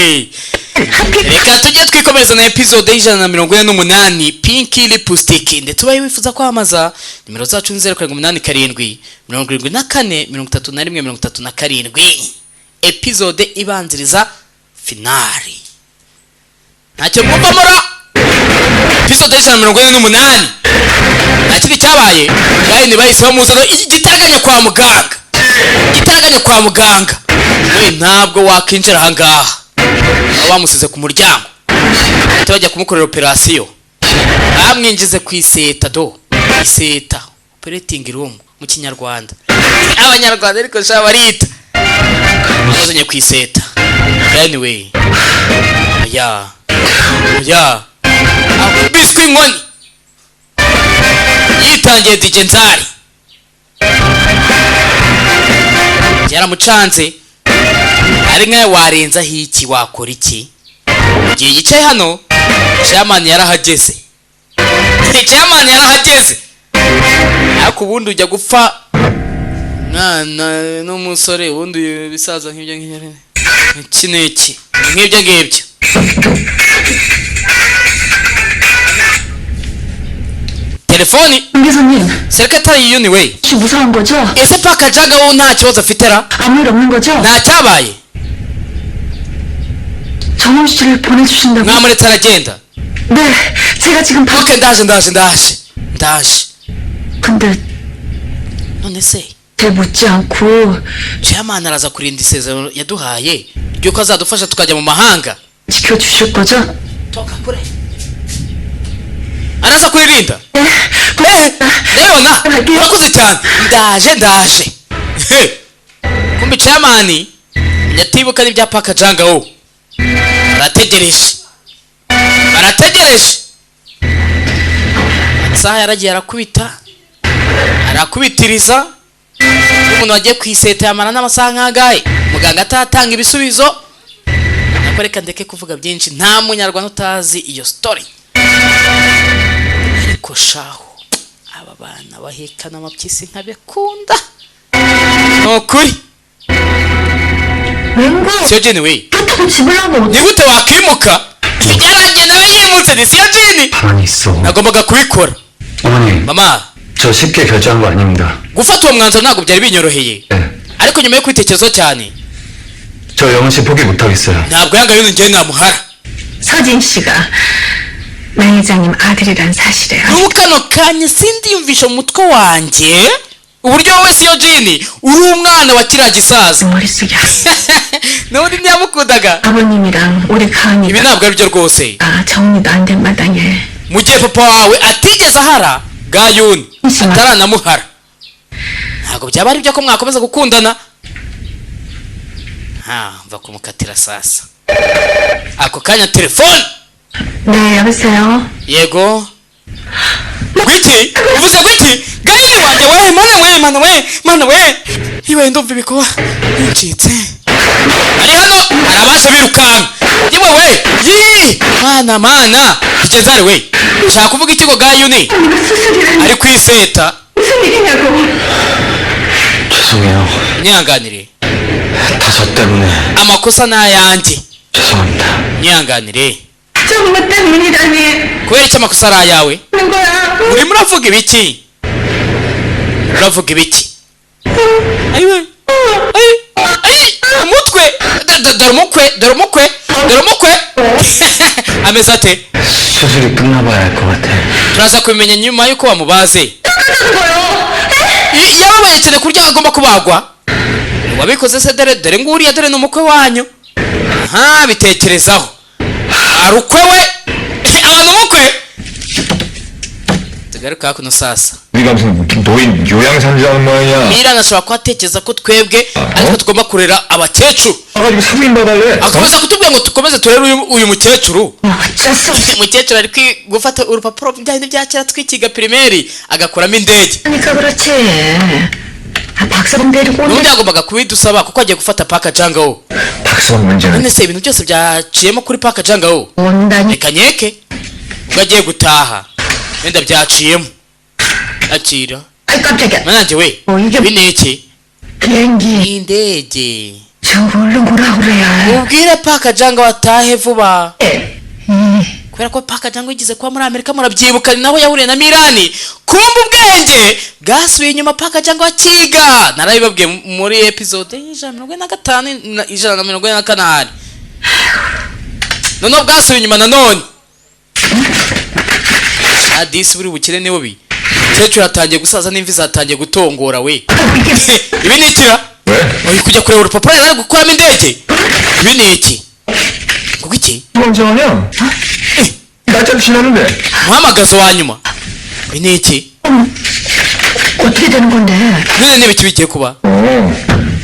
we reka tujye twikomereza na episode y'148 Pinky Lipstick ndetse tubaye wifuza kwamaza nimero zacu 0787 74 31 37 episode ibanziriza finale ntacyo mwumva mura episode y'148 nakiri cyabaye kandi bahise bamuzana igitaganya kwa muganga we ntabwo wakinjira hangaha bamusize ku muryango bajya kumukorera operation bamwinjize ku iseta iseta operating room mu kinyarwanda abanyarwanda ariko sha barita bazanye ku iseta anyway ya akubiswe inkoni yitangiye digenzari yaramucanze ari nkaye warenza hiki wakora iki giye yicaye hano chairman yarahageze ariko ubundi ujya gupfa no musore ubundi bisaza nk'ibyo kineki nk'ibyo telefoni sekretari yuni we ese paka jaga wo nta kibazo afitera nta cyabaye 정원씨를 보내주신다고. mwamuretse aragenda. 네, 제가 지금 오케이, ndaje. 근데 none se 제 묻지 않고 chairman araza kurinda isezerano yaduhaye ryuko azadufasha tukajya mu mahanga. 지켜주실 거죠? toka kure araza kuririnda. rero urakoze cyane. ndaje kumbe chairman yatibuka n'ibya paka janga wo barategereje saha yaragiye arakubitiriza umuntu wagiye kwiseta yamara n'amasaha nk'agahe muganga atatanga ibisubizo nakoreka ndeke kuvuga byinshi nta munyarwanda utazi iyo story ariko shaho aba bana bahekana amapyisi nkabekunda nokuri siyo jeni we nigute wakimuka byarangiye nawe yimutse ni siyo jeni nagombaga kubikora mama 저 쉽게 결정한 거 아닙니다. gufata uwo mwanzuro ntabwo byari binyoroheye ariko nyuma yo kwitekerezaho cyane 저 영은 씨 포기 못 하겠어요. ntabwo yangaye njye namuhara 서진 씨가 매니저님 아들이란 사실이에요. n'ubu kano kanya sindiyumvisha mu mutwe wanjye uburyo wowe siyo jeni uri umwana wa kiriya gisaza n'ubundi ntiyamukundaga 아버님이랑 우리 가은이가 ibi ntabwo ari byo rwose 정리도 안 된 마당에 mu gihe papa wawe atigeze ahara gayuni ataranamuhara ntabwo byaba ari byo ko mwakomeza gukundana mva kumukatira sasa ako kanya telefone 네 여보세요 yego gwiki uvuze gwiki gayuni wanjye we mana we iwe ndumva ibikuba ncitse ari hano arabasha birukanka yewe we mana igenzari we ushaka kuvuga ikigo gayuni ari kwiseta 죄송해요. nihanganire 다 저 때문에. amakosa n'ayanjye 죄송합니다. nihanganire 정말 때문이라니 kubera iki amakosa ari ayawe 하는 거야 urimo uravuga ibiki ayiwe umutwe dore umukwe ameze ate 수술이 끝나봐야 할 것 같아. turaza kubimenya nyuma yuko bamubaze yababaye cyane kurya agomba kubagwa wabikoze se dore nguriya dore n'umukwe wanyu bitekerezaho arukwe we abantu umukwe tugaruka kuno sasa 우리가 무슨 노인 요양산주하는 모양이야. iranashobora kuhatekereza ko twebwe ariko tugomba kurera abakecuru 가지고 사부인 봐달래. akomeza kutubwira ngo tukomeze turere uyu mukecuru 어쩌소 umukecuru ari gufata urupapuro byahindi bya kera twikiga primaire agakuramo indege 그러니까 그렇지 박사님 데리고 n'undi yagombaga kubidusaba kuko agiye gufata paka janga wo 박수원 문제는 none se ibintu byose byaciyemo kuri paka janga wo 온다니 reka nyeke ngo agiye gutaha wenda byaciyemo akira 아이 깜짝이야 nanjye we 이게 ibi ni iki 비행기 indege 저 박장구 얼른 오라 그래야. ubwire pakajanga watahe vuba 예. kubera ko pakajanga yigize kuba muri Amerika murabyibuka ni naho yahuriye na Milani kumva ubwenge bwasubiye inyuma pakajanga wakiga narabibabwiye muri episode y'145 148 none bwasubiye inyuma nanone adisi buri bukire ni bubi cyecu yatangiye gusaza n'imvi zatangiye gutongora we ibi ni ikira oyi kujya kureba urupapuro yari gukuramo indege ibi ni iki kuko iki 언제냐? 날짜도 지났는데. muhamagazo wa nyuma ibi ni iki 어떻게 되는 건데? none niba bigiye kuba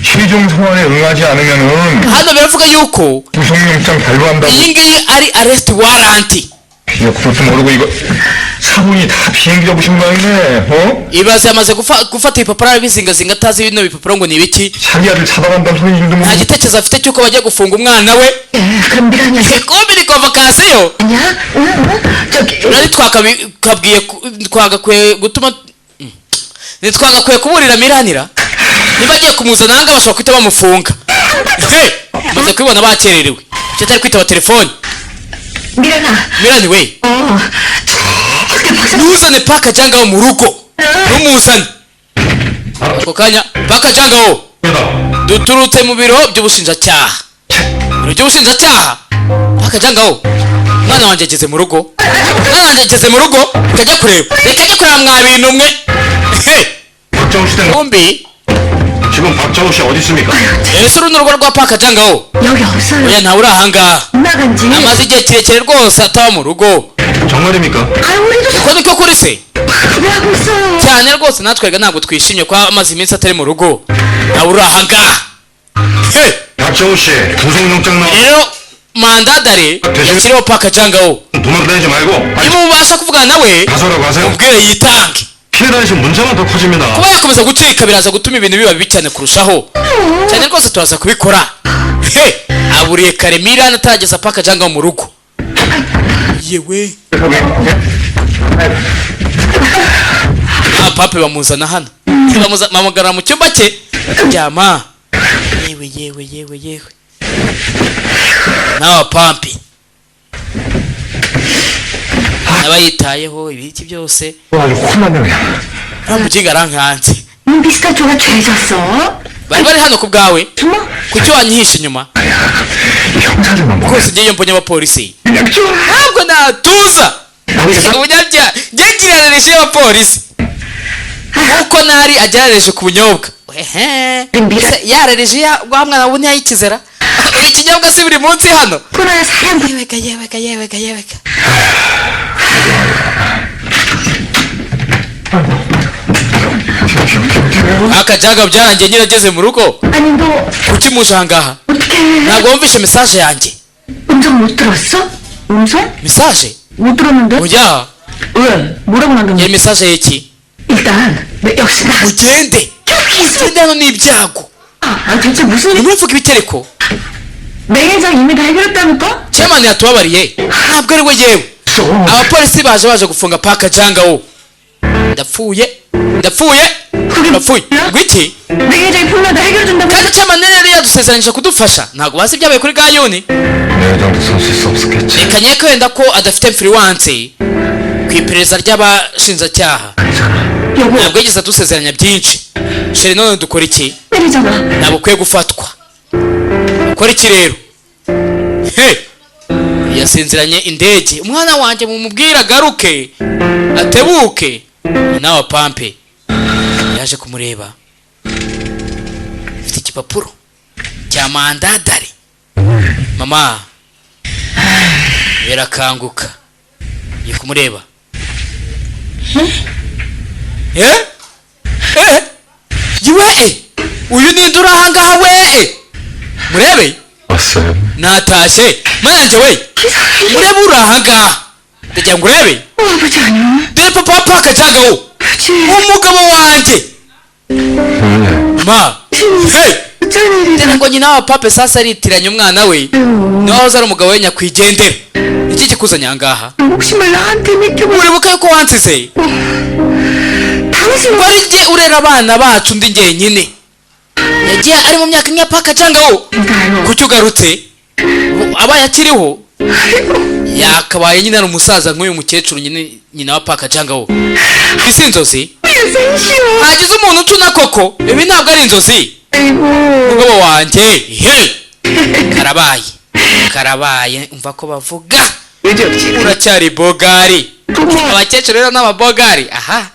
최종 소환에 응하지 않으면은 hano biravuga yuko 구속영장 발부한다고. iyi ngiyi ari arrest warrant 이거 그것도 모르고 이거 사본이 다 비행기 접으신 거 아니네? ibaze yamaze gufata ibipapuro arabizingazinga atazi bino bipapuro ngo ni ibiki 자기 아들 잡아간다는 소리인데 뭐. nta gitekerezo afite cy'uko bagiye gufunga umwana we 예, 그럼 미란이한테 kumbi ni convocation 아니야? 응? 저기 nari twagakwiye gutuma ntitwagakwiye kuburira Miranira niba agiye kumuzana ahanga bashobora kwita bamufunga maze kubibona bakererewe icyo atari kwitaba telefone 미란아. Mirani we 저기 박사. ntuzane pakajanga wo mu rugo numuzane ako kanya pakajanga wo duturutse mu biro by'ubushinjacyaha ibiro by'ubushinjacyaha pakajanga wo umwana wanjye ageze mu rugo reka ajya kureba mwa bintu umwe 박정우 씨 된 kumbi 지금 박정우 씨 어디 있습니까? ese uru ni urugo rwa pakajanga wo 여기 없어요. oya ntawe uri ahangaha 나간 지. amaze igihe kirekire rwose ataba mu rugo 정말입니까? 아, 우리도 uko niko kuri se 그래하고 있어요. cyane rwose natwega ntabwo twishimye ko amaze iminsi atari mu rugo ntawe uri ahangaha 박정우 씨 구속영장 나와. rero mandadare yashyiriweho pakajanga wo 도망다니지 말고 빨리 niba mubasha kuvugana nawe 가서라고 하세요. ubwire yitange 피해 다니신 문제만 더 커집니다. kuba yakomeza gucika biraza gutuma ibintu biba bibi cyane kurushaho cyane rwose turaza kubikora aburiye kare Milani atarageza pakajanga wo mu rugo yewe pape bamuzana hano bamugarura mu cyumba cye ryama yewe nawe pampi aba yitayeho ibiki byose 아주 혼났네 그냥. muginga arankanze 미스터조가 죄졌어? bari hano ku bwawe 정말? kuki wanyihisha inyuma 형사들만 보고 rwose ngiye mbonye abapolisi 그냥 좀 ntabwo natuza umunyabyaha ngegerereje y'abapolisi nkuko nari agerereje ku bunyobwa yarereje wa mwana wundi yayikizera ikinyobwa si buri munsi hano 그러나 사람 yeweka akajaga byarangiye nyine ageze mu rugo 아니 너 kuki muje ahangaha 어떻게 ntabwo wumvishe message yanjye 음성 못 들었어? 음성? message 못 들었는데? oya 왜? 뭐라고 남겼냐? yari message y'iki 일단 역시 나 ugende ugende hano ni ibyago 대체 무슨 일? ntimuvuge ibitereko 매니저 이미 다 해결했다니까? chairman yatubabariye ntabwo ari we yewe abapolisi baje gufunga pakajanga wo ndapfuye gwiki 매니저이 풀려도 해결해준다고 kandi chairman rero yadusezeranyije kudufasha ntabwo bazi ibyabaye kuri gayuni 내 정도 손쓸 수 없었겠지. reka nyeko wenda ko adafite influence ku iperereza ry'abashinjacyaha 여보 ntabwo yigeze adusezeranya byinshi sheri none dukora iki 때리잖아 ntabwo ukwiye gufatwa ukora iki rero yasinziranye indege umwana wanjye mumubwira agaruke atebuke nyina wa pampe yaje kumureba afite igipapuro cya mandadare mama birakanguka ye kumureba yiwe uyu ni ndura ahangaha we murebe 왔어요. natashye manje we murebe uri ahangaha ndagira ngo urebe 아버지 아니야 dore papa wa pakajanga wo 그치 umugabo wanjye ma ngira ngo nyina wa pape sasa aritiranya umwana we niwe wahoze ari umugabo we nyakwigendera iki kikuzanye ahangaha 혹시 말 나한테 믿겨봐 uribuka yuko wansize 당신 wari jye urera abana bacu ndi njyenyine yagiye ari mu myaka nk'iya paka jangaho 나요. kuki ugarutse abaye akiriho yakabaye nyine ari umusaza nk'uyu mukecuru nyina wa paka jangaho isi inzozi 생시오. hagize umuntu ucuna koko ibi ntabwo ari inzozi 아이고. umugabo wanjye he karabaye umva ko bavuga 왜 저러지? uracyari bogari 어머. abakecuru rero n'ababogari aha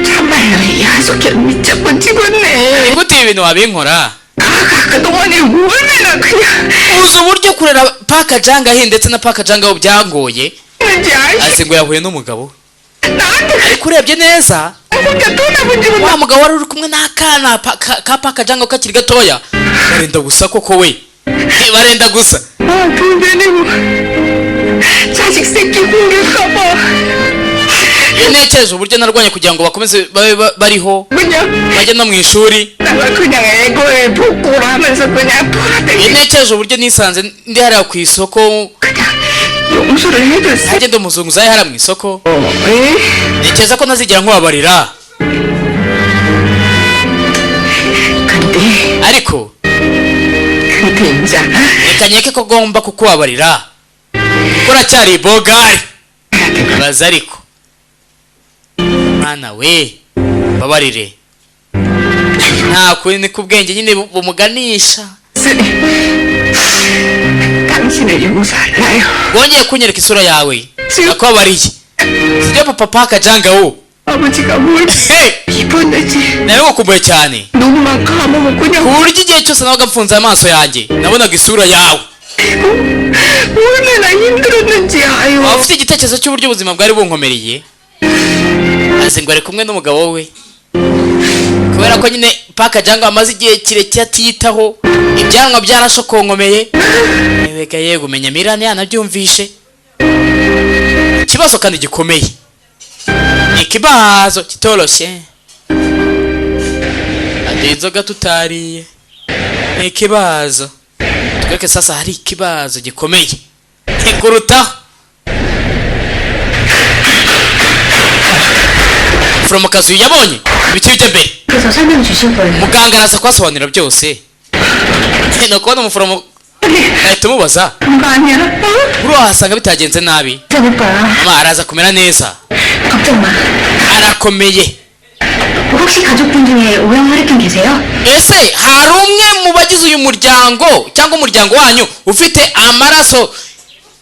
참말로 야속견 미쳤고 찍었네. gute ibi bintu wabinkora 그동안에 얼마나 그냥 uzi uburyo kurera paka jangahe ndetse na paka jangaho byangoye 했는지 알지? azi ngo yahuye n'umugabo 나한테 ariko urebye neza 혼자 떠나본 적은 wa mugabo wari uri kumwe n'akana ka paka jangaho kakiri gatoya barenda gusa koko we barenda gusa 돈 내내고 자식 새끼 공격할까봐 iyo ntekereje uburyo narwanye kugira ngo bakomeze babe bariho 그냥 bajye no mu ishuri 나가 그냥 애거에 복구를 하면서 그냥 iyo 돌아다니 ntekereje uburyo nisanze ndi hariya ku isoko 그냥 용서를 해줬어. nanjye ndi umuzunguzayi hariya mu isoko 왜? ntekereza ko ntazigera nkubabarira 근데 ariko 있잖아. reka nkeke ko agomba kukubabarira ko uracyari bogari baza ariko mwana we babarire nta kuri ni ku bwenge nyine bumuganisha 쓰니 당신을 용서할라요. wongeye kunyereka isura yawe nakubabariye sibyo papa paka jangaho 아버지가 뭘 Hey! 입었는지 nawe ngukumbuye cyane 눈만 감으면 ku 그냥 buryo igihe cyose nabaga mfunze amaso yanjye nabonaga isura yawe 얼마나 힘들었는지 아유. waba ufite igitekerezo cy'uburyo ubuzima bwari bunkomereye azi ngo ari kumwe n'umugabo we kubera ko nyine paka jangaho amaze igihe kirekire atiyitaho ibyanwa byarashokonkomeye ebega yego umenya mirane yanabyumvishe ikibazo kandi gikomeye ni ikibazo kitoroshye adi inzoga tutariye ni ikibazo tweke sasa hari ikibazo gikomeye ntikurutaho foromokazi uyu yabonye ibiti bijya mbere 그래서 설명 주실 거예요. muganga araza kubasobanurira byose ni ukubona umuforomo ahita umubaza 그런 거 아니야? 어? uri wahasanga bitagenze nabi 저 오빠 mama araza kumera neza 걱정 마. arakomeye 혹시 가족분 중에 오형 혈액형 계세요? ese hari umwe mu bagize uyu muryango cyangwa umuryango wanyu ufite amaraso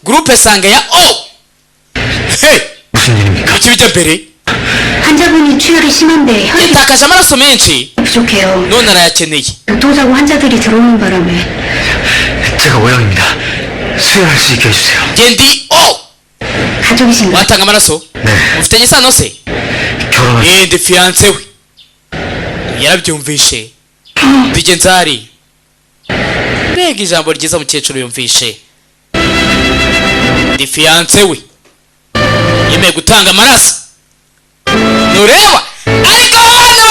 gurupe sange ya o hey! 무슨 일입니까? iki bijya mbere 환자분이 출혈이 심한데 혈액이 yatakaje amaraso menshi 부족해요. none arayakeneye 교통사고 환자들이 들어오는 바람에 제가 오영입니다. 수혈할 수 있게 해주세요. gendi o 가족이신가요? watanga amaraso 네, ufitanye isano se 결혼할 ndi fiyanse we yarabyumvishe nzari mbega ijambo ryiza mukecuru yumvishe ndi fiyanse we yemeye gutanga amaraso ntureba ariko abana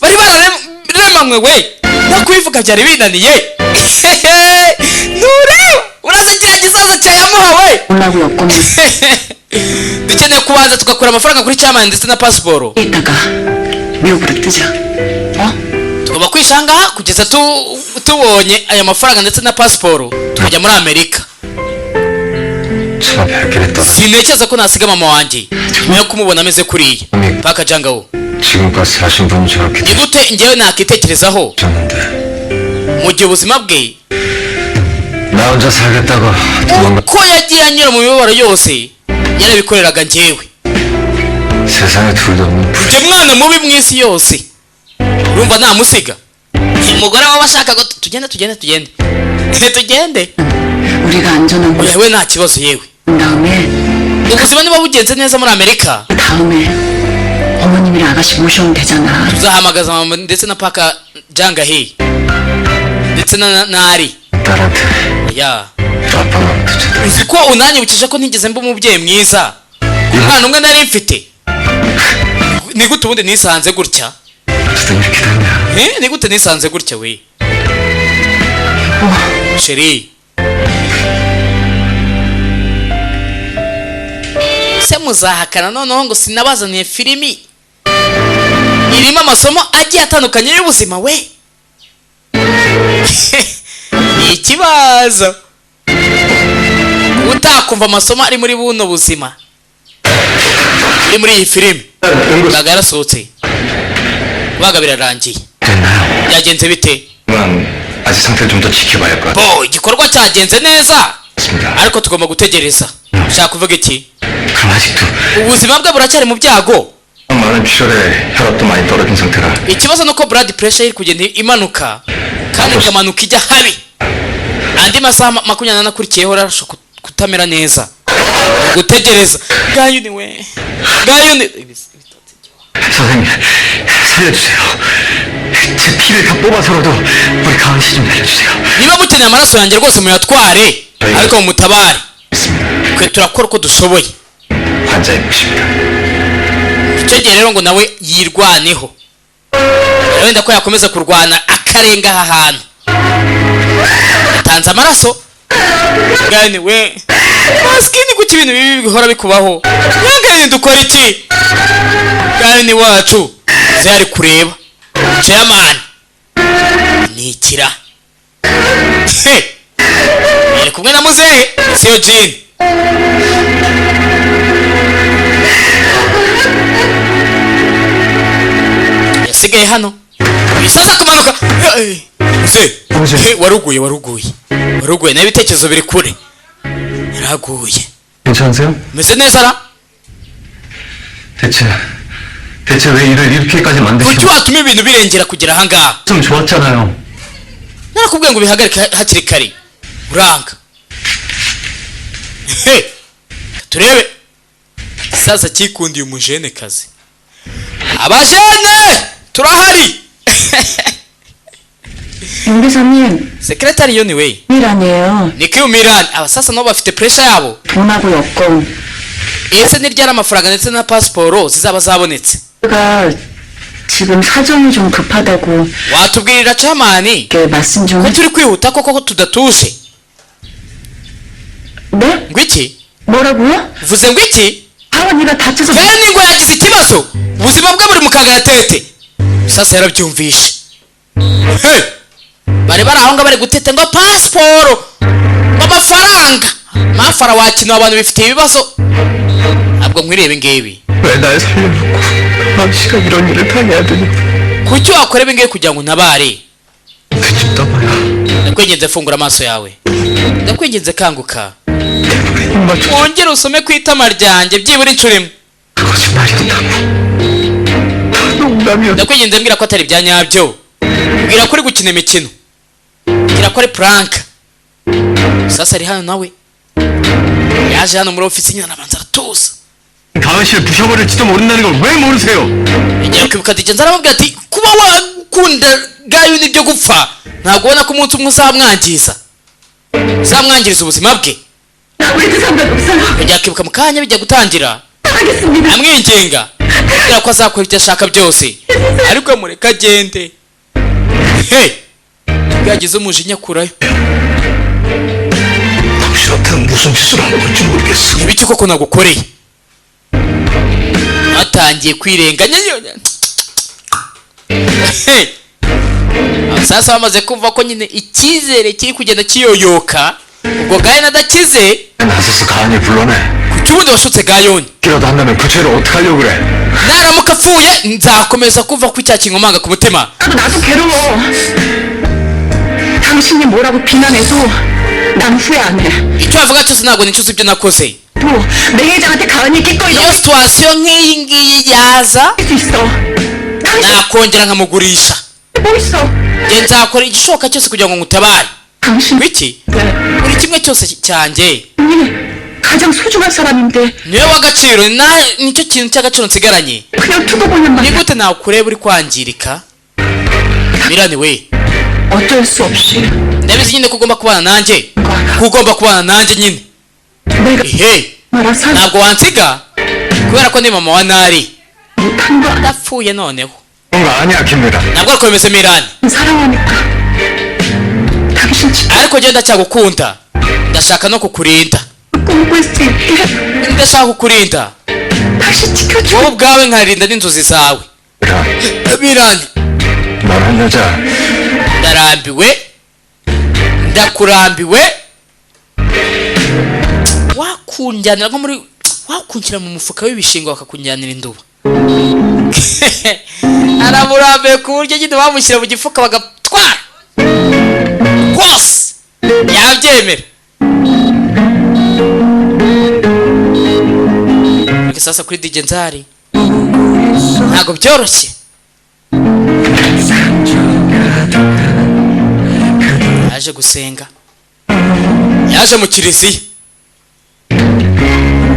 bari bararemanywe we no kubivuga byari binaniye ntureba uraza kiriya gisaza cyayamuha we 올라고 없고는 dukeneye kubanza tugakura amafaranga kuri cyamani ndetse na pasiporo 이따가 미국으로 뜨자. 어? tugomba kwishanga kugeza tubonye aya mafaranga ndetse na pasiporo tukajya muri amerika 제가 별길에 떠나 sintekereza ko nasiga mama wanjye nyuma yo kumubona ameze kuriya paka jangaho 지금까지 사신 분이 저렇게 ni gute njyewe nakitekerezaho 되셨는데 mu gihe ubuzima bwe 나 혼자 살겠다고 도망가 uko yagiye anyura mu mibabaro yose yarabikoreraga njyewe 세상에 둘도 없는 njye mwana mubi mu isi yose urumva namusiga umugore wawe ashaka ngo tugende 우리가 안전한 곳 oya we nta kibazo yewe 온 다음에 ubuzima niba bugenze neza muri amerika 그 다음에 어머님이랑 아가씨 모셔오면 되잖아. tuzahamagaza mama ndetse na paka jangahe ndetse na ari 딸한테 ya 아빠가 붙여다 uzi ko unanyibukije ko ntigeze mba umubyeyi mwiza umwana umwe nari mfite ni gute ubundi nisanze gutya 어쨌든 이렇게 됐냐 ni gute nisanze gutya we sheri se muzahakana noneho ngo sinabazaniye filimi irimo amasomo agiye atandukanye y'ubuzima we. Ni ikibazo utakumva amasomo ari muri buno buzima iri muri iyi filime. Ntabwo yarasohotse baga birarangiye. Byagenze bite? 아직 상태를 좀 더 지켜봐야 할 것 같아. 이gikorwa cyagenze neza ariko tugomba gutegereza. Ushaka kuvuga iki? 그럼 아직도 ubuzima bwe buracyari mu byago. 많은 피셜에 혈압도 많이 떨어진 상태라. ikibazo nuko blood pressure iri kugenda imanuka kandi ikamanuka ijya habi. andi masaha 24 akurikiyeho rarasho kutamera neza. gutegereza gayuni we gayuni. 선생님 살려주세요. 제 피를 다 뽑아서라도 우리 가은 씨 좀 살려주세요. niba mukeneye amaraso yanjye rwose muyatware ariko mumutabare. twe turakora uko dushoboye. 환자의 몫입니다. icyo gihe rero ngo nawe yirwaneho. wenda ko yakomeza kurwana akarenga aha hantu. yatanze amaraso. gani we maskini kuki ibintu bibi bihora bikubaho. gani dukora iki? gani wacu zari kureba chairman ni ikira. yari kumwe na muzehe siyo Jean. yasigaye hano bisaza kumanuka. waruguye nayo ibitekerezo biri kure. yaraguye. 괜찮으세요? meze neza ra? 대체 왜 일을 이렇게까지 kuki 만드시고 watuma ibintu birengera kugera ahangaha? 좀 좋았잖아요. narakubwiye ngo bihagarike hakiri kare uranga. turebe sasa kikundiye umujene kazi. abajene turahari. 윤기사님, sekretari yo niwe 일하네요. nikiyo Milan. aba sasa nabo bafite pressure yabo. 돈하고 여권. ese niryari amafaranga ndetse na pasiporo zizaba zabonetse? 제가 지금 사정이 좀 급하다고 watubwirira chamani 이렇게 말씀 좀 ko turi kwihuta koko tudatuje. 네? ngwiki 뭐라고요? uvuze ngwiki? 하원이가 다쳐서 kandi ngo yagize ikibazo ubuzima bwe buri mu kangaratete. sasa yarabyumvishe. bari aho ngo bari gutete ngo pasiporo amafaranga mafara wakina abantu bifite ibibazo. ntabwo nkwirebe ngebi. 왜 날 살려놓고 아씨가 이런 일을 당해야 되냐. kuki wakora ibi ngibi kugira ngo untabare? 집 떠봐야 ndakwinginze fungura amaso yawe. ndakwinginze kanguka 입 맞춰. wongere usome ku itama ryanjye byibura inshuro imwe. 거짓말이었다고. 다 농담이었다. ndakwinginze mbwira ko atari ibya nyabyo. mbwira ko uri gukina imikino. mbwira ko ari prank. sasa ari hano nawe yaje hano muri ofisi nyine arabanza aratuza. 가은 씨를 부셔버릴지도 모른다는 걸 왜 모르세요? igihe kwibuka digenza aramubwira ati kuba wakunda gayo nibyo gupfa ntabwo ubona ko umunsi umwe uzamwangiza ubuzima bwe. 우리도 상관없어요. igihe kwibuka mu kanya bijya gutangira 하겠습니다. amwinginga kubera ko azakora ibyo ashaka byose ariko mureka agende. yagize umujinya kurayo. 당신한테는 무슨 짓을 하는 건지 모르겠어. ibiki koko nagukoreye? atangiye kwirenganya. sasa bamaze kumva ko nyine icyizere kiri kugenda kiyoyoka ubwo gayoni adakize. 나서서 가은이 불러내. kuki ubundi washutse gayoni? 그라도 한다면 그 죄를 어떻게 하려고 그래? naramuka apfuye nzakomeza kumva ko icyaha kinkomanga ku mutima. 나도 괴로워. 당신이 뭐라고 비난해도 난 후회 안 해. icyo wavuga cyose ntabwo nicuza ibyo nakoze. 내 회장한테 가은이 끼꺼이 iyo situwasiyo nk'iyi ngiyi yaza 수 있어. 당신 nakongera nkamugurisha. 뭐 있어? njye nzakora igishoboka cyose kugira ngo ngutabare. 당신 wiki buri kimwe cyose cyanjye 가장 소중한 사람인데 niwe w'agaciro. nicyo kintu cy'agaciro nsigaranye. 그냥 두고 보는 ni 말이야. gute nakureba uri kwangirika? Mirani we 어쩔 수 없이 ndabizi nyine ko ugomba kubana nanjye. ko ugomba kubana nanjye nyine. 내가 ehe 말아서 ntabwo wansiga kubera ko ni mama wa nari. 못한 거 ndapfuye noneho. 그런 거 아니야, 김미라. ntabwo ariko bimeze Mirani. 사랑하니까 당신 지켜 ariko njye ndacyagukunda. ndashaka no kukurinda. 꿈꿀 수 있게 ndashaka kukurinda 당신 지켜줘. wowe ubwawe nkarinda n'inzozi zawe. Birani 너란 여자 ndakurambiwe wakunjyanira nko muri wakunjira mu mufuka w'ibishingo bakakunjyanira induba aramurambiwe ku buryo nyine bamushyira mu gifuka bagatwara rwose yabyemera. Ariko sasa kuri DJ Nzari ntabwo byoroshye. Yaje gusenga, yaje mu kiliziya,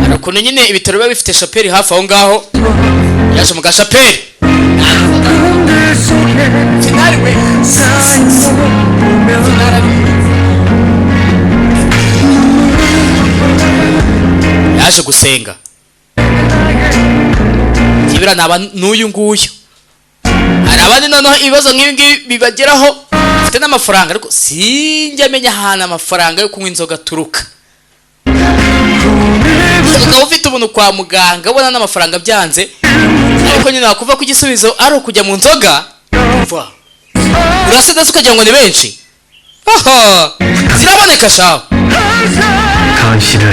arakuntu nyine ibitaro biba bifite shapeli hafi aho ngaho, yaje mu gashapeli yaje gusenga. Kibira naba n'uyu nguyu, hari abandi noneho ibibazo nk'ibi bibageraho ufite n'amafaranga ariko sinjya amenya ahantu amafaranga yo kunywa inzoga aturuka. Ukaba ufite umuntu kwa muganga ubona n'amafaranga byanze, ariko nyine wakuva ku gisubizo ari ukujya mu nzoga, urasedase ukagira ngo ni benshi. Ziraboneka shaho.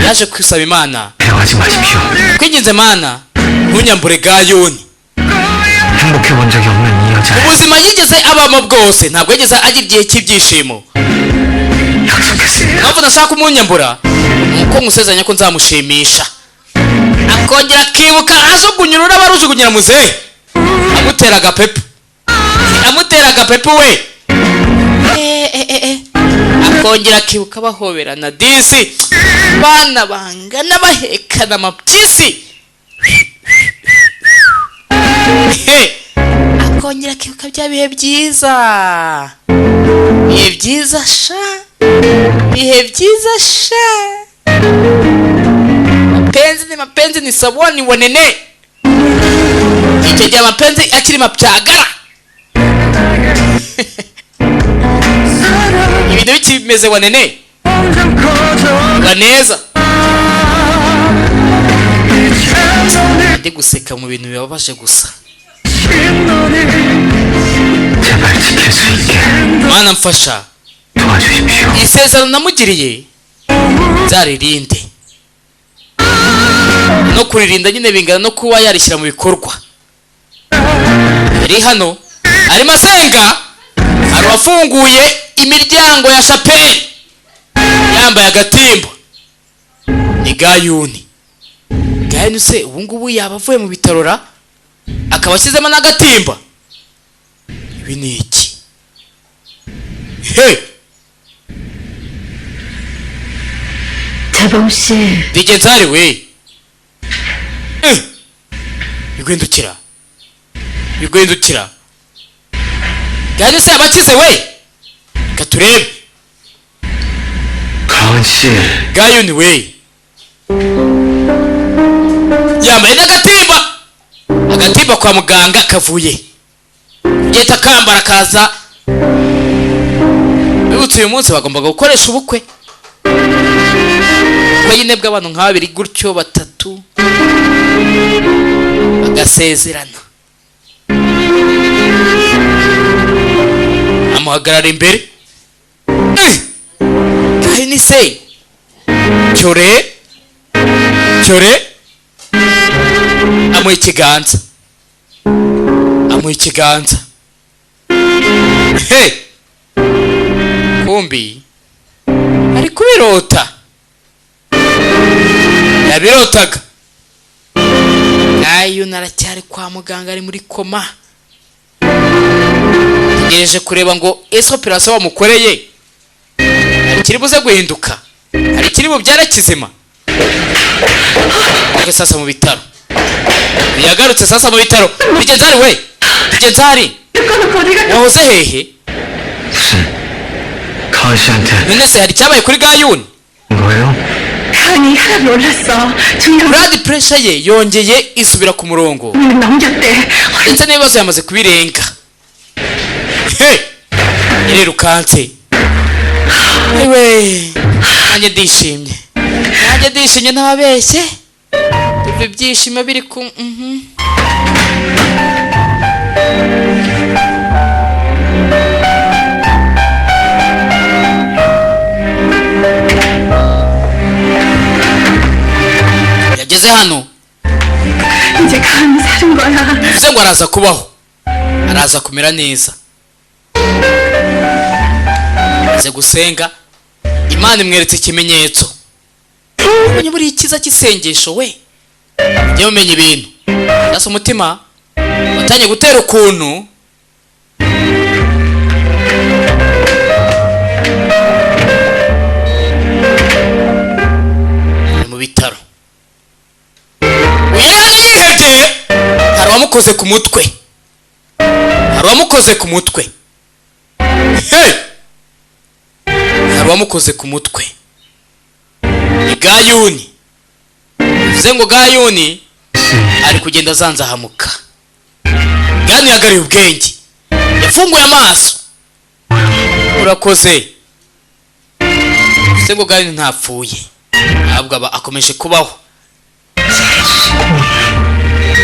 Yaje kwisaba Imana, kwinginze Mana ntunyambure Gayuni. Ubuzima yigeze abamo bwose ntabwo yigeze agira igihe cy'ibyishimo. Mpamvu nashaka umunyambura nuko nkusezeranya ko nzamushimisha, akongera akibuka ajugunyura abarujugunyira muzehe, amutera agapepu we, akongera akibuka bahoberana disi, bana bangana bahekana amapyisi, akongera akibuka bya bihe byiza, bihe byiza sha. Mapenzi ni sabuni wanene, icyo gihe mapenzi akiri mapyagara. Ibintu bikimeze wanene baneza. Ndi guseka mu bintu bibabaje gusa. Mana mfasha, isezerano namugiriye nzaririnde, no kuririnda nyine bingana no kuba yarishyira mu bikorwa. Ari hano arimo asenga, ari wafunguye imiryango ya shapeli yambaye agatimba, ni Gayuni. Gayuni se ubu ngubu yaba avuye mu bitarora akaba ashyizemo n'agatimba? Ibi ni iki? DJ Nzari we, bigwendukira Gayuni se abakize we, reka turebe. Gayuni we yambaye n'agatimba kwa muganga kavuye yita kambara kaza. Bibutse uyu munsi bagombaga gukoresha ubukwe nyine bw'abantu nka babiri gutyo batatu bagasezerana, amuhagarara imbere. Gayuni se cyore amuha ikiganza. Kumbi ari kubirota, yabirotaga. Gayuni aracyari kwa muganga, ari muri koma, tegereje kureba ngo ese operasiyo bamukoreye hari kiri buze guhinduka, hari kiri bubyara kizima. Ariko sasa mu bitaro, yagarutse sasa mu bitaro. DJ Nzari we, DJ Nzari wahoze hehe? none se hari cyabaye kuri Gayuni? Blood pressure ye yongeye isubira ku murongo, ndetse n'ibibazo yamaze kubirenga. Irerukanse. Ewe nanjye ndishimye ntababeshye, ibi byishimo biri ku yageze hano 이제 감이 사는 거야. bivuze ngo araza kubaho, araza kumera neza. aze gusenga, Imana imweretse ikimenyetso. umenye buri ikiza cy'isengesho we, ujye umenya ibintu. Nasa umutima watangiye gutera ukuntu, mu bitaro. uyari yihebye, hari uwamukoze ku mutwe, hari uwamukoze ku mutwe. Hey! hari uwamukoze ku mutwe. ni Gayuni. bivuze ngo Gayuni ari kugenda azanzahamuka. Gayuni yagariye ubwenge, yafunguye amaso. urakoze. bivuze ngo Gayuni ntapfuye, ahubwo aba akomeje kubaho.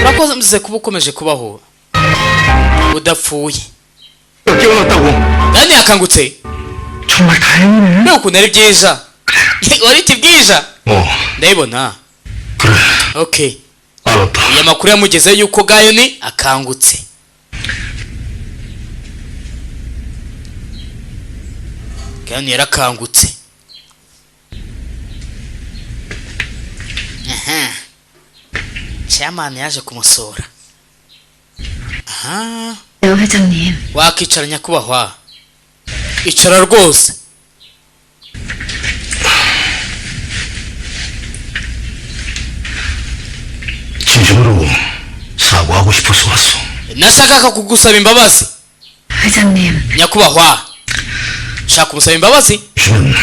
urakoze kuba ukomeje kubaho udapfuye. Gayuni yakangutse. 정말 다행이네. 너 ukuntu ari byiza. wariti bwija. ndabibona. 그래. Okay. 알았다. aya makuru yamugezeho yuko Gayuni akangutse. Gayuni yarakangutse. aha, chairman yaje kumusura. aha, 여 회장님, wakicara nyakubahwa. icara rwose. 진심으로 사과하고 싶어서 왔어. nashakaga kugusaba imbabazi 회장님, nyakubahwa. shaka kumusaba imbabazi. 주면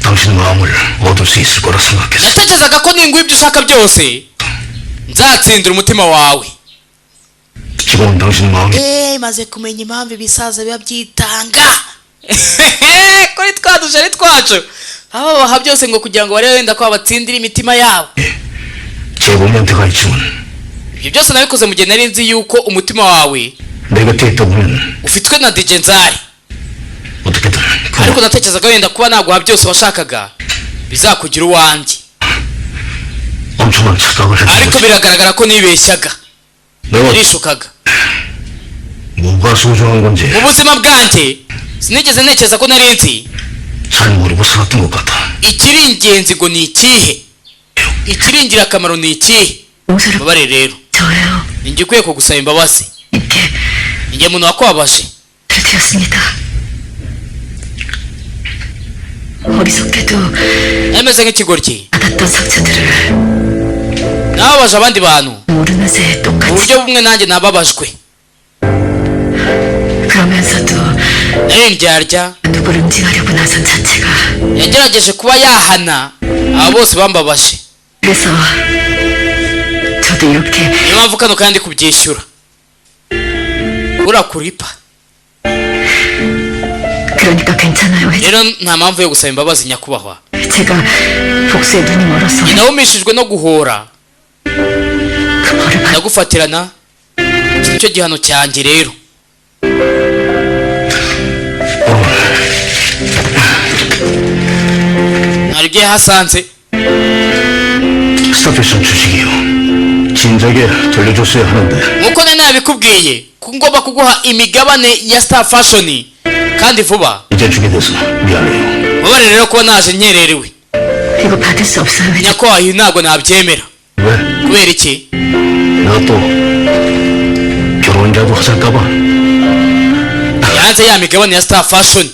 당신 마음을 얻을 수 있을 거라 생각했어. natekerezaga ko ninguha ibyo ushaka byose nzatsindira umutima wawe. 지금은 당신 마음이 maze kumenya impamvu ibisaza biba byitanga. kuri twa dushari twacu aba baha byose ngo kugira ngo barebe wenda ko babatsindira imitima yabo. 제 몸한테 가 있지만 ibyo byose nabikoze mu gihe nari nzi yuko umutima wawe 내 곁에 있다 보면 ufitwe na DJ Nzari. 어떻게든 ariko natekerezaga wenda kuba naguha byose washakaga bizakugira uwanjye. 엄청난 착각을 ariko 했던 거지. biragaragara ko nibeshyaga, 내가 nishukaga. 뭐가 소중한 건지 mu buzima bwanjye sinigeze ntekereza ko nari nzi 잘 모르고 살았던 것 같아. ikiri ingenzi ngo ni ikihe, ikiri ingirakamaro ni ikihe. 용서를 mubare rero 저예요. ninjye ukwiye kugusaba imbabazi. 이렇게 ninjye muntu wakubabaje. 되었습니다. 어리석게도 nameze nk'ikigoryi, 받았던 상처들을 nababaje abandi bantu 모르는 새에 mu 똑같이 buryo bumwe nanjye nababajwe. 그러면서도 nari ndyarya 누구를 응징하려고 나선 자체가 yagerageje kuba yahana aba bose bambabaje. 그래서 저도 이렇게 niyo mpamvu kano kandi kubyishyura urakuripa. 그러니까 괜찮아요. rero nta mpamvu yo gusaba imbabazi nyakubahwa. 제가 복수에 눈이 멀어서 nawumishijwe no guhora 그 벌을 받 ndagufatirana. iki nicyo gihano cyanjye rero. hari ibyo yahasanze. 스타패션 주식이요. 진작에 돌려줬어야 하는데 nkuko nari nabikubwiye ko ngomba kuguha imigabane ya Star Fashion kandi vuba. 이제 주게 돼서 미안해요. mubare rero kuba naje nyererewe. 이거 받을 수 없어요. 회장. nyakubahwa ibi ntabwo nabyemera. 왜? kubera iki? 내가 또 결혼이라도 하실까봐. yanze ya migabane ya Star Fashion.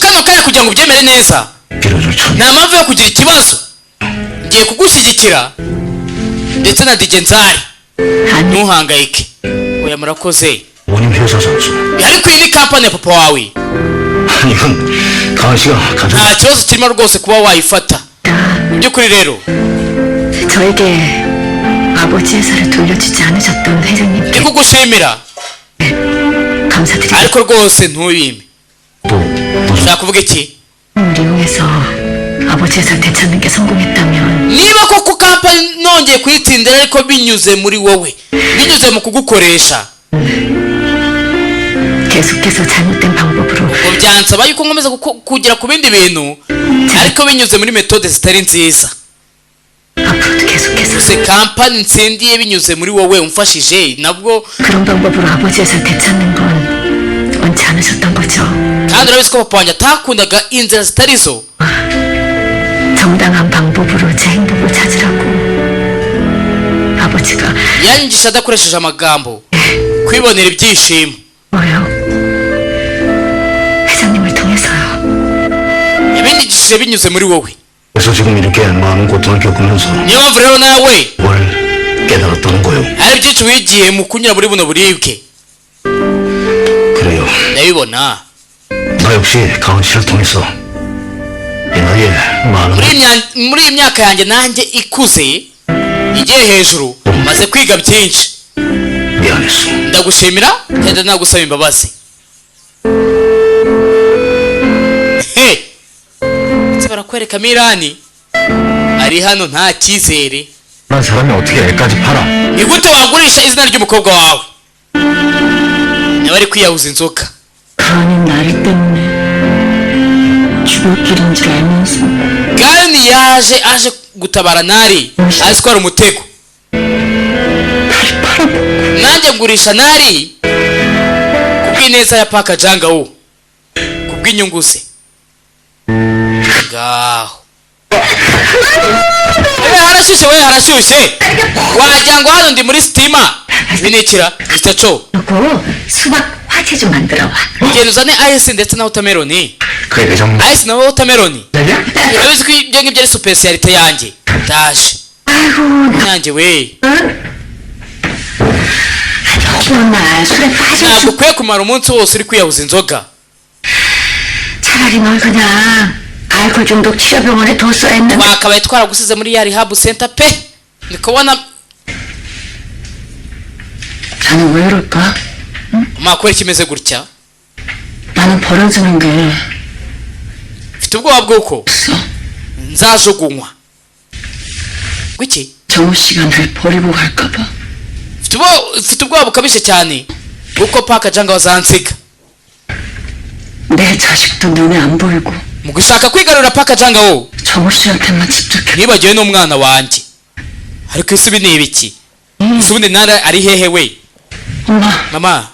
kano kanya kugira ngo ubyemere neza 빌어줄 참. nta mpamvu yo kugira ikibazo. ngiye kugushyigikira ndetse na DJ Nzari. 아니, ntuhangayike. oya murakoze. 원임 회사 장수. ariko iyi ni kampani ya papa wawe, 아니 이건 강한 씨가 가져. nta kibazo kirimo rwose kuba wayifata. mu by'ukuri rero 저에게 아버지 회사를 돌려주지 않으셨던 ndi 회장님께 kugushimira 감사드립니다. ariko rwose ntubime. 또 무슨 ushaka kuvuga iki? 우리 이용해서 아버지에서 되찾는 게 성공했다면 niba koko kampani nongeye kuyitsindira ariko binyuze muri wowe binyuze mu kugukoresha 계속해서 잘못된 방법으로 ngo byansaba yuko nkomeza kugira ku bindi bintu ariko binyuze muri metode zitari nziza 앞으로도 계속해서 gusa kampani ntsindiye binyuze muri wowe umfashije nabwo 그런 방법으로 아버지에서 되찾는 건 원치 않으셨던 거죠. kandi urabizi ko papa wanjye atakundaga inzira zitari zo 정당한 방법으로 제 행복을 찾으라고 아버지가 yanyigisha adakoresheje amagambo kwibonera ibyishimo 뭐요? 회장님을 통해서요. yabinyigishije binyuze muri wowe 그래서 지금 이렇게 많은 고통을 겪으면서 niyo mpamvu rero nawe 뭘 깨달았다는 거요. hari byinshi wigiye mu kunyura muri buno buribwe 그래요. ndabibona 나 역시 가은 씨를 통해서 이 나이에 많은 muri iyi myaka yanjye nanjye ikuze igiye hejuru maze kwiga byinshi 미안했어. ndagushimira kandi nagusaba imbabazi ndetse barakwereka mirani ari hano nta cyizere 난 사람이 어떻게 애까지 팔아? ni gute wagurisha izina ry'umukobwa wawe niba ari kwiyahuza inzoka 가은이 나를 때문에 죽을 길인 줄 알면서 gani aje gutabara nari azi ko ari umutego nanjye ngurisha nari kubw'ineza ya paka janga wo kubw'inyungu ze ngaho harashyushye we harashyushye wagira ngo hano ndi muri sitima binikira Mr. Cho 여보 수박 화채 좀 만들어 와. genda uzane ice ndetse na watermelon 그게 내 전문. ice na watermelon 내냐? urabizi ko ibyo ngibyo ari specialite yanjye ndaje 아이고 nanjye we 정말 술에 빠져 ntabwo ukwiye kumara umunsi wose uri kwiyahuza inzoga 차라리 널 그냥 알코올 중독 치료병원에 뒀어야 했는데 twakabaye twaragusize muri ya rehab center pe ndi kubona 나는 왜 이럴까? makuru kimeze gutya 나는 버려지는 게 mfite ubwoba bw'uko 없어. nzajugunywa gwiki 정우 씨가 날 버리고 갈까봐. mfite ubwoba bukabije cyane bw'uko paka janga wazansiga 내 자식도 눈에 안 보이고 mu gushaka kwigarurira paka janga wo 정우 씨한테만 집중해. nibagiwe n'umwana wanjye ariko isubi ni ibiki isubundi nari ari hehe we 엄마, mama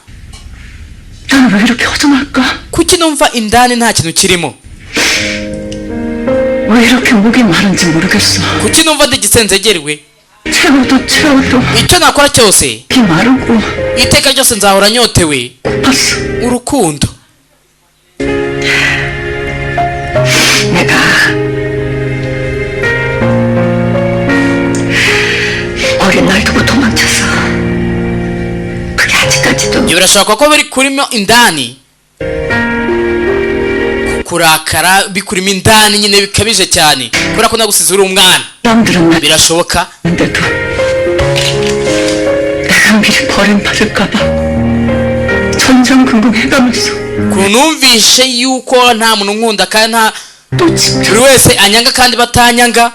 난 왜 이렇게 허전할까? kuki numva indani nta kintu kirimo 왜 이렇게 목이 마른지 모르겠어. kuki numva ndi gisenzegerwe 채워도 채워도 icyo nakora cyose 목이 마르고 iteka ryose nzahora nyotewe 고팠어. urukundo 내가 어린 날 두고 도망쳐서 그게 아직까지도 ibyo birashoboka ko biri kurimo indani kurakara bikurimo indani nyine bikabije cyane kubera ko nagusize uri umwana 사람들은 날 birashoboka 데도 내가 미리 버림받을까봐 전전긍긍해가면서 ukuntu numvishe yuko nta muntu unkunda kandi nta 또 집중 buri wese anyanga kandi batanyanga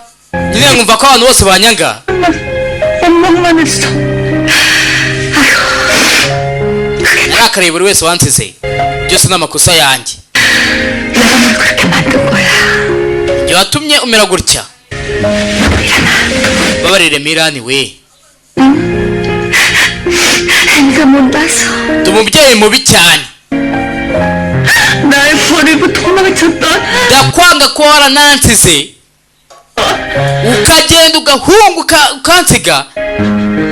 nyine nkumva ko abantu bose banyanga 원망만 했어. narakariye buri wese wansize byose ni amakosa yanjye 내가 널 그렇게 만든 거야. ibyo watumye umera gutya babarire mirani we 애가 못나서 ndi umubyeyi mubi cyane 날 버리고 도망쳤던 ndakwanga ko waranansize ukagenda ugahunga ukansiga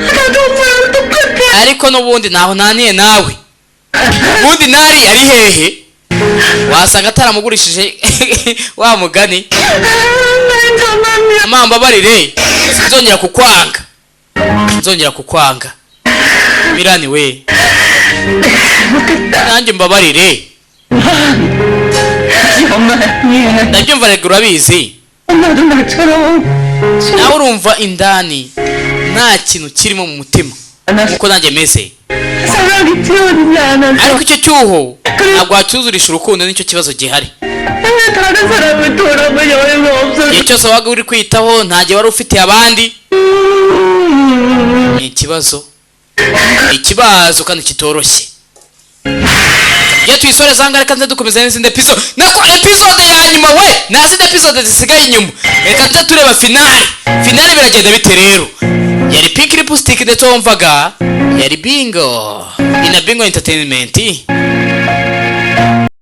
나도 엄마랑 똑같아. ariko n'ubundi ntaho naniye nawe ubundi nari ari hehe wasanga ataramugurishije wa mugani 날 정말 mama mbabarire sinzongera kukwanga mirani we 못했다. nanjye mbabarire 엄마 이해. ndabyumva rega urabizi 엄마도 나처럼 nawe urumva indani nta kintu kirimo mu mutima nkuko nanjye meze 사랑이 채워지지 않아서 ariko icyo cyuho ntabwo wacyuzurisha urukundo nicyo kibazo gihari 다른 사람을 돌아볼 여유가 없어서. igihe cyose wabaga uri kwitaho nta gihe wari ufitiye abandi. ni ikibazo kandi kitoroshye. iyo tuyisoreza ahangaha reka nze dukomeza n'izindi episode. nako episode ya nyuma we nta zindi episode zisigaye inyuma. reka nze tureba finale biragenda bite rero. yari pink lipstick ndetse wumvaga yari bingo ina bingo entertainment.